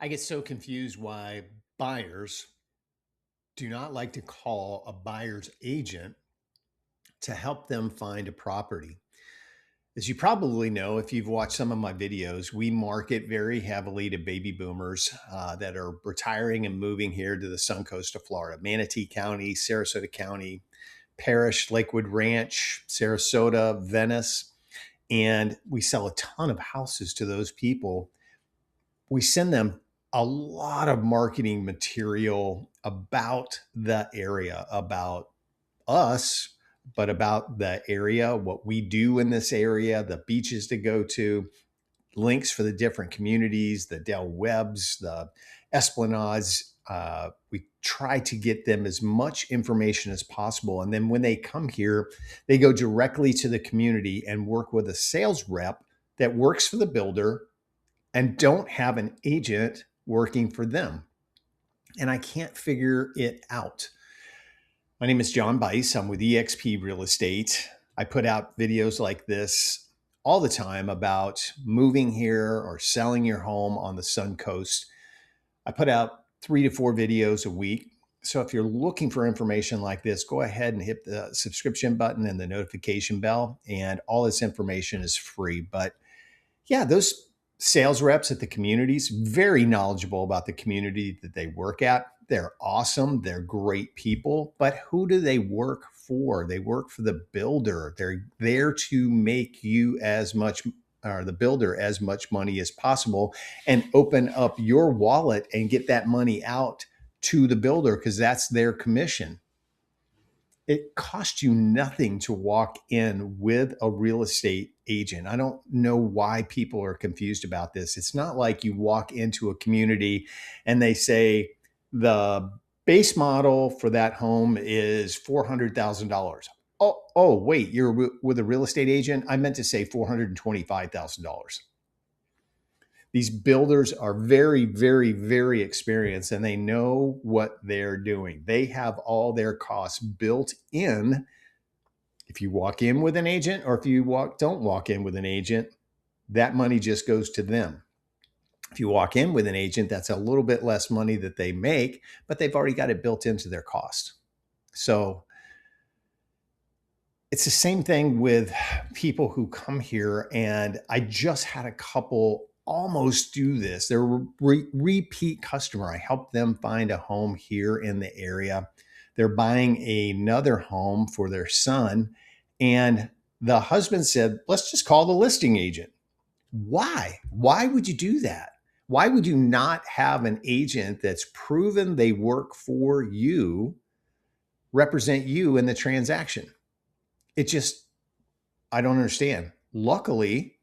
I get so confused why buyers do not like to call a buyer's agent to help them find a property. As you probably know, if you've watched some of my videos, we market very heavily to baby boomers that are retiring and moving here to the sun coast of Florida, Manatee County, Sarasota County, Parish, Lakewood Ranch, Sarasota, Venice. And we sell a ton of houses to those people. We send them a lot of marketing material about the area, about us, but about the area, what we do in this area, the beaches to go to, links for the different communities, the Del Webbs, the Esplanades. We try to get them as much information as possible. And then when they come here, they go directly to the community and work with a sales rep that works for the builder and don't have an agent working for them. And I can't figure it out. My name is John Bice. I'm with eXp Real Estate. I put out videos like this all the time about moving here or selling your home on the Sun Coast. I put out 3 to 4 videos a week. So if you're looking for information like this, go ahead and hit the subscription button and the notification bell. And all this information is free. But yeah, those sales reps at the communities, very knowledgeable about the community that they work at. They're awesome. They're great people. But who do they work for? They work for the builder. They're there to make you as much, or the builder, as much money as possible and open up your wallet and get that money out to the builder because that's their commission. It costs you nothing to walk in with a real estate agent. I don't know why people are confused about this. It's not like you walk into a community and they say the base model for that home is $400,000. Wait, you're with a real estate agent? I meant to say $425,000. These builders are very, very, very experienced and they know what they're doing. They have all their costs built in. If you walk in with an agent or if you don't walk in with an agent, that money just goes to them. If you walk in with an agent, that's a little bit less money that they make, but they've already got it built into their cost. So it's the same thing with people who come here. And I just had a couple almost do this. They're a repeat customer. I helped them find a home here in the area. They're buying another home for their son. And the husband said, let's just call the listing agent. Why? Why would you do that? Why would you not have an agent that's proven they work for you, represent you in the transaction? It just, I don't understand. Luckily,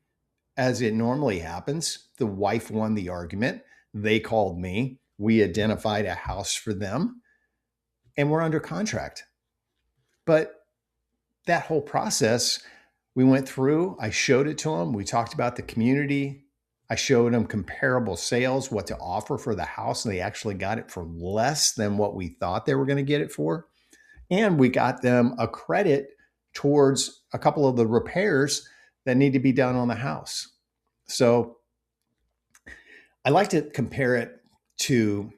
as it normally happens, the wife won the argument. They called me. We identified a house for them and we're under contract. But that whole process we went through, I showed it to them. We talked about the community. I showed them comparable sales, what to offer for the house. And they actually got it for less than what we thought they were going to get it for. And we got them a credit towards a couple of the repairs that need to be done on the house. So I like to compare it to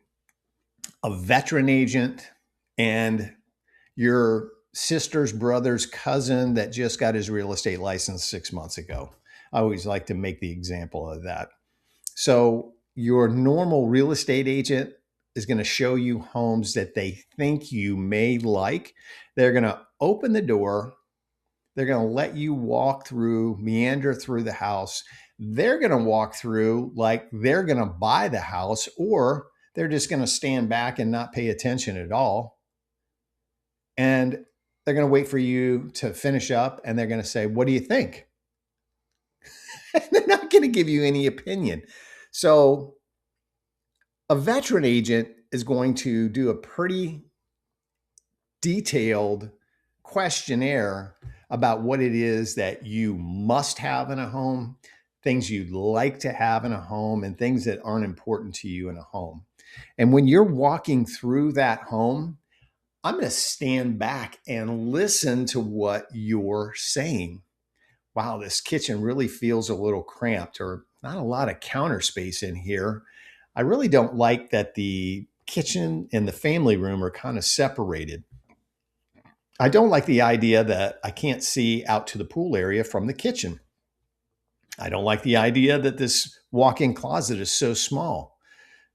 a veteran agent and your sister's brother's cousin that just got his real estate license 6 months ago. I always like to make the example of that. So your normal real estate agent is going to show you homes that they think you may like. They're going to open the door. They're going to let you walk through, meander through the house. They're going to walk through like they're going to buy the house, or they're just going to stand back and not pay attention at all. And they're going to wait for you to finish up and they're going to say, what do you think? They're not going to give you any opinion. So a veteran agent is going to do a pretty detailed questionnaire about what it is that you must have in a home, things you'd like to have in a home, and things that aren't important to you in a home. And when you're walking through that home, I'm going to stand back and listen to what you're saying. Wow, this kitchen really feels a little cramped, or not a lot of counter space in here. I really don't like that the kitchen and the family room are kind of separated. I don't like the idea that I can't see out to the pool area from the kitchen. I don't like the idea that this walk-in closet is so small.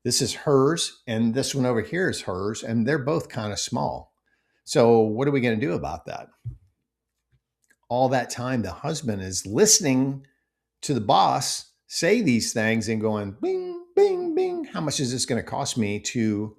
This is hers, and this one over here is hers, and they're both kind of small. So, what are we going to do about that? All that time, the husband is listening to the boss say these things and going, bing, bing, bing. How much is this going to cost me to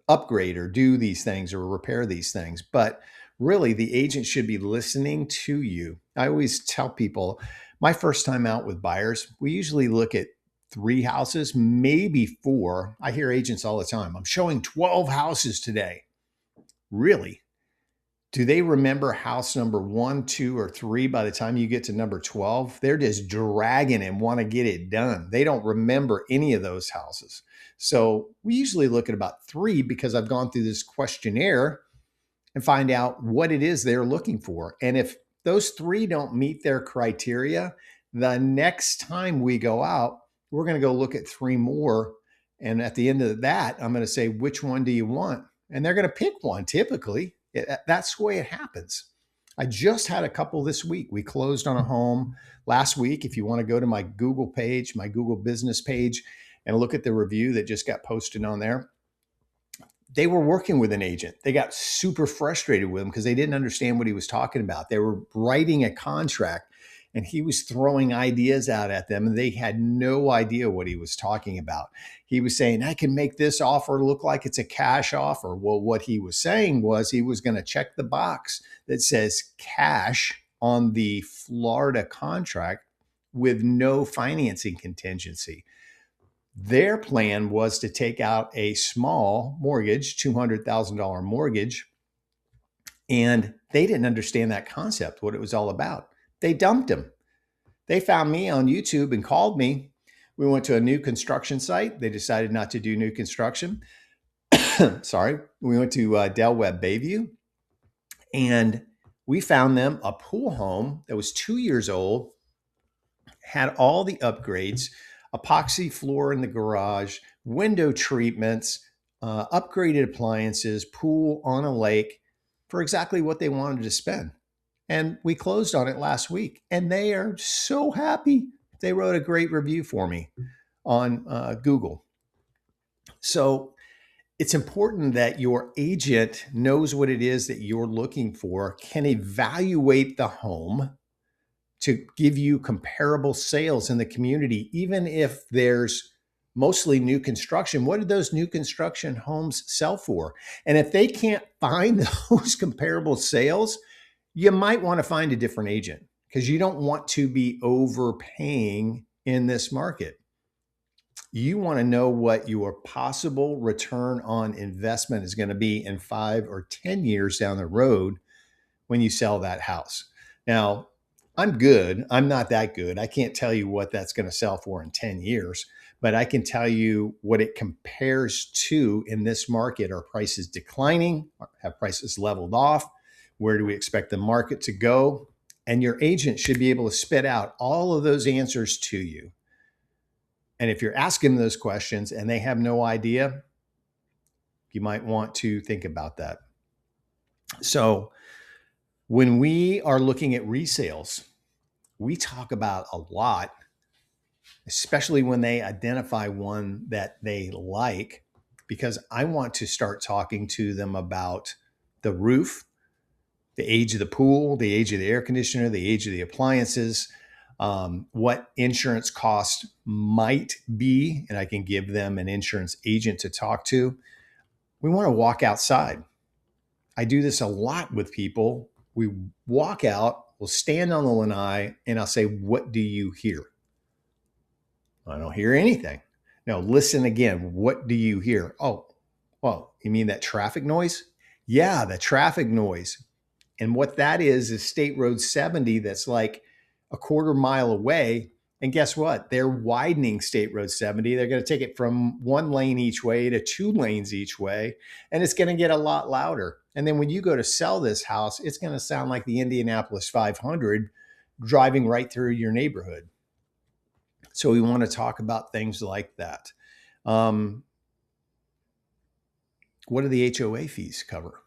upgrade or do these things or repair these things? But really, the agent should be listening to you. I always tell people my first time out with buyers, we usually look at 3 houses, maybe 4. I hear agents all the time, I'm showing 12 houses today. Really? Do they remember house number 1, 2, or 3 by the time you get to number 12? They're just dragging and want to get it done. They don't remember any of those houses. So we usually look at about 3 because I've gone through this questionnaire and find out what it is they're looking for. And if those 3 don't meet their criteria, the next time we go out, we're going to go look at 3 more. And at the end of that, I'm going to say, which one do you want? And they're going to pick one typically. That's the way it happens. I just had a couple this week. We closed on a home last week. If you want to go to my Google page, my Google business page, and look at the review that just got posted on there, they were working with an agent. They got super frustrated with him because they didn't understand what he was talking about. They were writing a contract and he was throwing ideas out at them and they had no idea what he was talking about. He was saying, I can make this offer look like it's a cash offer. Well, what he was saying was he was going to check the box that says cash on the Florida contract with no financing contingency. Their plan was to take out a small mortgage, $200,000 mortgage, and they didn't understand that concept, what it was all about. They dumped him. They found me on YouTube and called me. We went to a new construction site. They decided not to do new construction. Sorry. We went to Del Webb Bayview, and we found them a pool home that was 2 years old, had all the upgrades, epoxy floor in the garage, window treatments, upgraded appliances, pool on a lake for exactly what they wanted to spend. And we closed on it last week, and they are so happy. They wrote a great review for me on Google. So it's important that your agent knows what it is that you're looking for, can evaluate the home to give you comparable sales in the community, even if there's mostly new construction. What did those new construction homes sell for? And if they can't find those comparable sales, you might want to find a different agent because you don't want to be overpaying in this market. You want to know what your possible return on investment is going to be in 5 or 10 years down the road when you sell that house. Now, I'm good. I'm not that good. I can't tell you what that's going to sell for in 10 years, but I can tell you what it compares to in this market. Are prices declining? Have prices leveled off? Where do we expect the market to go? And your agent should be able to spit out all of those answers to you. And if you're asking those questions and they have no idea, you might want to think about that. So when we are looking at resales, we talk about a lot, especially when they identify one that they like, because I want to start talking to them about the roof, the age of the pool, the age of the air conditioner, the age of the appliances, what insurance cost might be, and I can give them an insurance agent to talk to. We want to walk outside. I do this a lot with people. We walk out, we'll stand on the lanai, and I'll say, what do you hear? I don't hear anything. No, listen again. What do you hear? Oh, well, you mean that traffic noise? Yeah, the traffic noise. And what that is State Road 70 that's like a quarter mile away. And guess what? They're widening State Road 70. They're going to take it from 1 lane each way to 2 lanes each way. And it's going to get a lot louder. And then when you go to sell this house, it's going to sound like the Indianapolis 500 driving right through your neighborhood. So we want to talk about things like that. What do the HOA fees cover?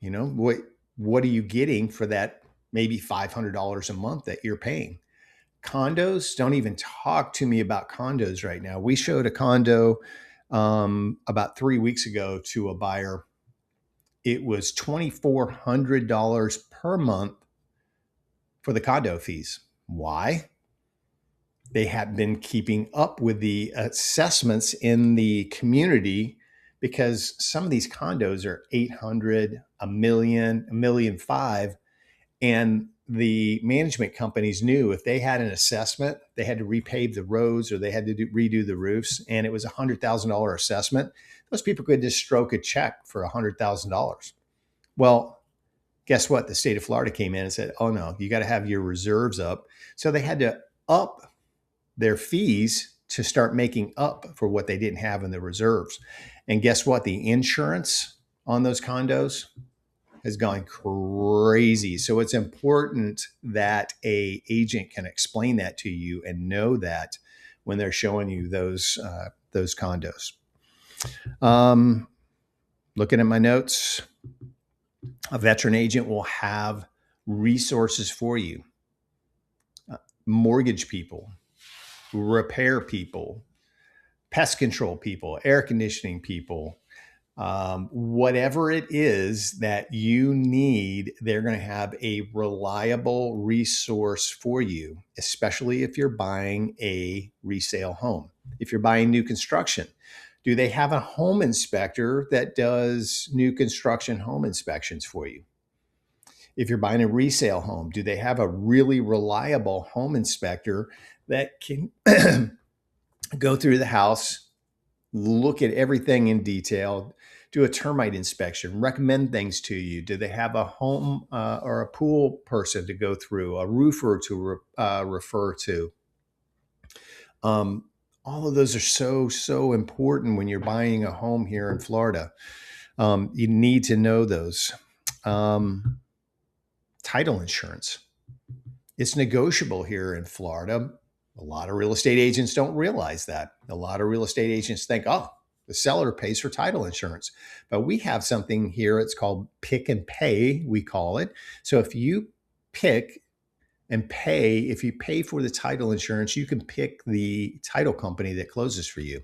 What are you getting for that maybe $500 a month that you're paying? Condos, don't even talk to me about condos right now. We showed a condo about 3 weeks ago to a buyer. It was $2,400 per month for the condo fees. Why? They have been keeping up with the assessments in the community because some of these condos are 800, a million, a million five. And the management companies knew if they had an assessment, they had to repave the roads or they had to redo the roofs, and it was $100,000 assessment. Those people could just stroke a check for $100,000. Well, guess what? The state of Florida came in and said, oh no, you got to have your reserves up. So they had to up their fees to start making up for what they didn't have in the reserves. And guess what? The insurance on those condos has gone crazy. So it's important that a agent can explain that to you and know that when they're showing you those condos. Looking at my notes, a veteran agent will have resources for you. Mortgage people, repair people, pest control people, air conditioning people, whatever it is that you need, they're going to have a reliable resource for you, especially if you're buying a resale home. If you're buying new construction, do they have a home inspector that does new construction home inspections for you? If you're buying a resale home, do they have a really reliable home inspector that can go through the house, look at everything in detail, do a termite inspection, recommend things to you? Do they have a home or a pool person to go through, a roofer to refer to? All of those are so important when you're buying a home here in Florida. You need to know those. Title insurance. It's negotiable here in Florida. A lot of real estate agents don't realize that. A lot of real estate agents think, oh, the seller pays for title insurance. But we have something here. It's called pick and pay, we call it. So if you pick and pay, if you pay for the title insurance, you can pick the title company that closes for you.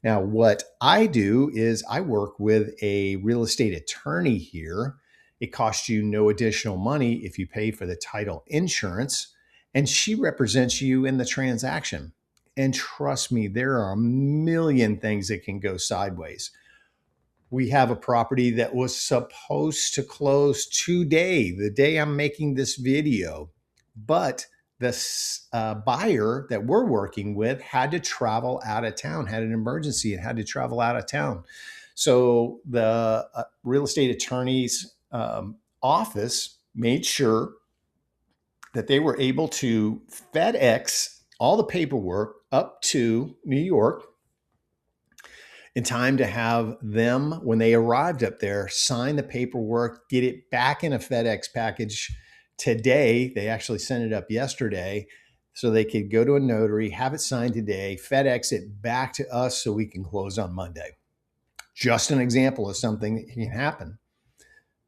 Now, what I do is I work with a real estate attorney here. It costs you no additional money if you pay for the title insurance, and she represents you in the transaction. And trust me, there are a million things that can go sideways. We have a property that was supposed to close today, the day I'm making this video, but the buyer that we're working with had to travel out of town, had an emergency and had to travel out of town. So the real estate attorney's office made sure that they were able to FedEx all the paperwork up to New York in time to have them, when they arrived up there, sign the paperwork, get it back in a FedEx package today. They actually sent it up yesterday so they could go to a notary, have it signed today, FedEx it back to us so we can close on Monday. Just an example of something that can happen.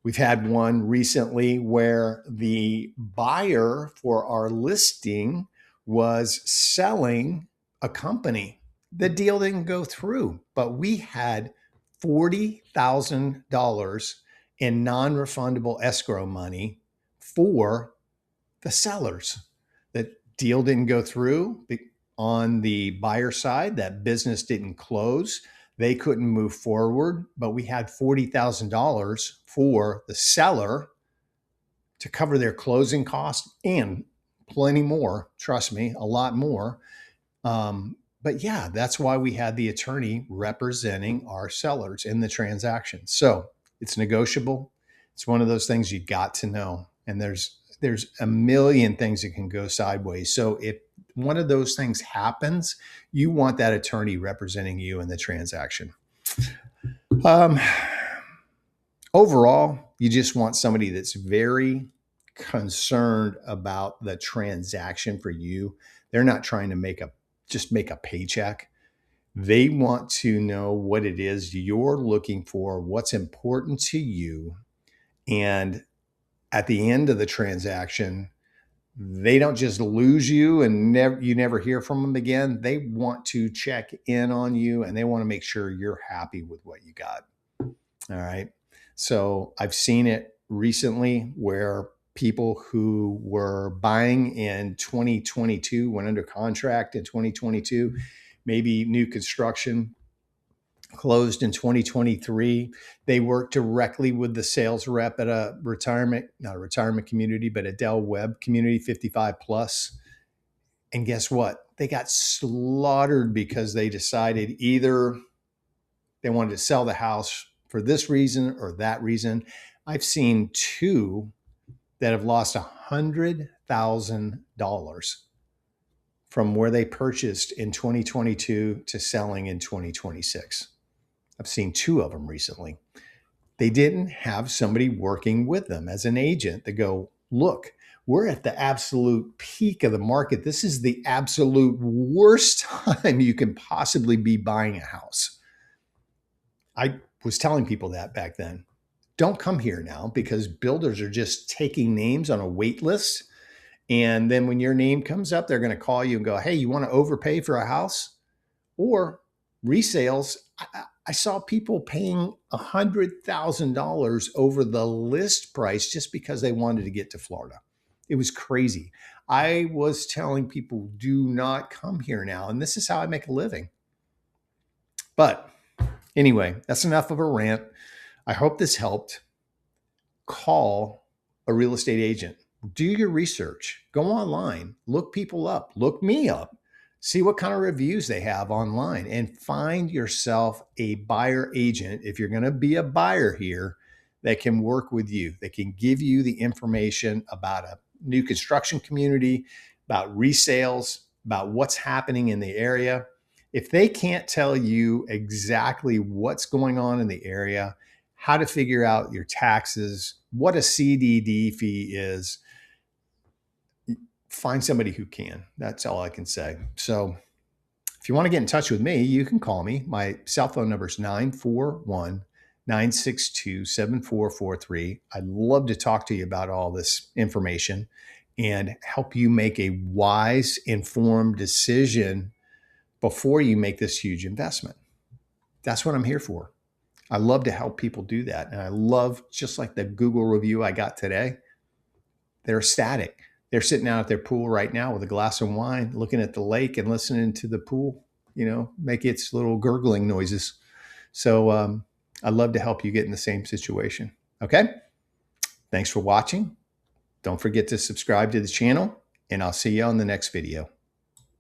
We've had one recently where the buyer for our listing was selling a company. The deal didn't go through, but we had $40,000 in non-refundable escrow money for the sellers. The deal didn't go through on the buyer side. That business didn't close. They couldn't move forward, but we had $40,000 for the seller to cover their closing costs and plenty more. Trust me, a lot more. But yeah, that's why we had the attorney representing our sellers in the transaction. So it's negotiable. It's one of those things you got to know. And there's a million things that can go sideways. So if one of those things happens, you want that attorney representing you in the transaction. Overall, you just want somebody that's very concerned about the transaction for you. They're not trying to make a paycheck. They want to know what it is you're looking for, what's important to you. And at the end of the transaction, they don't just lose you and you never hear from them again. They want to check in on you and they want to make sure you're happy with what you got. All right. So I've seen it recently where people who were buying in 2022 went under contract in 2022, maybe new construction closed in 2023. They worked directly with the sales rep at a not a retirement community, but a Del Webb community, 55 plus. And guess what? They got slaughtered because they decided either they wanted to sell the house for this reason or that reason. I've seen two that have lost $100,000 from where they purchased in 2022 to selling in 2026. I've seen two of them recently. They didn't have somebody working with them as an agent to go, look, we're at the absolute peak of the market. This is the absolute worst time you can possibly be buying a house. I was telling people that back then. Don't come here now because builders are just taking names on a wait list. And then when your name comes up, they're going to call you and go, hey, you want to overpay for a house? Or resales. I saw people paying $100,000 over the list price just because they wanted to get to Florida. It was crazy. I was telling people, do not come here now. And this is how I make a living. But anyway, that's enough of a rant. I hope this helped. Call a real estate agent. Do your research. Go online. Look people up. Look me up. See what kind of reviews they have online and find yourself a buyer agent if you're going to be a buyer here that can work with you, that can give you the information about a new construction community, about resales, about what's happening in the area. If they can't tell you exactly what's going on in the area, how to figure out your taxes, what a CDD fee is, find somebody who can. That's all I can say. So if you want to get in touch with me, you can call me. My cell phone number is 941-962-7443. I'd love to talk to you about all this information and help you make a wise, informed decision before you make this huge investment. That's what I'm here for. I love to help people do that. And I love, just like the Google review I got today, they're ecstatic. They're sitting out at their pool right now with a glass of wine, looking at the lake and listening to the pool, make its little gurgling noises. So I'd love to help you get in the same situation. Okay. Thanks for watching. Don't forget to subscribe to the channel, and I'll see you on the next video.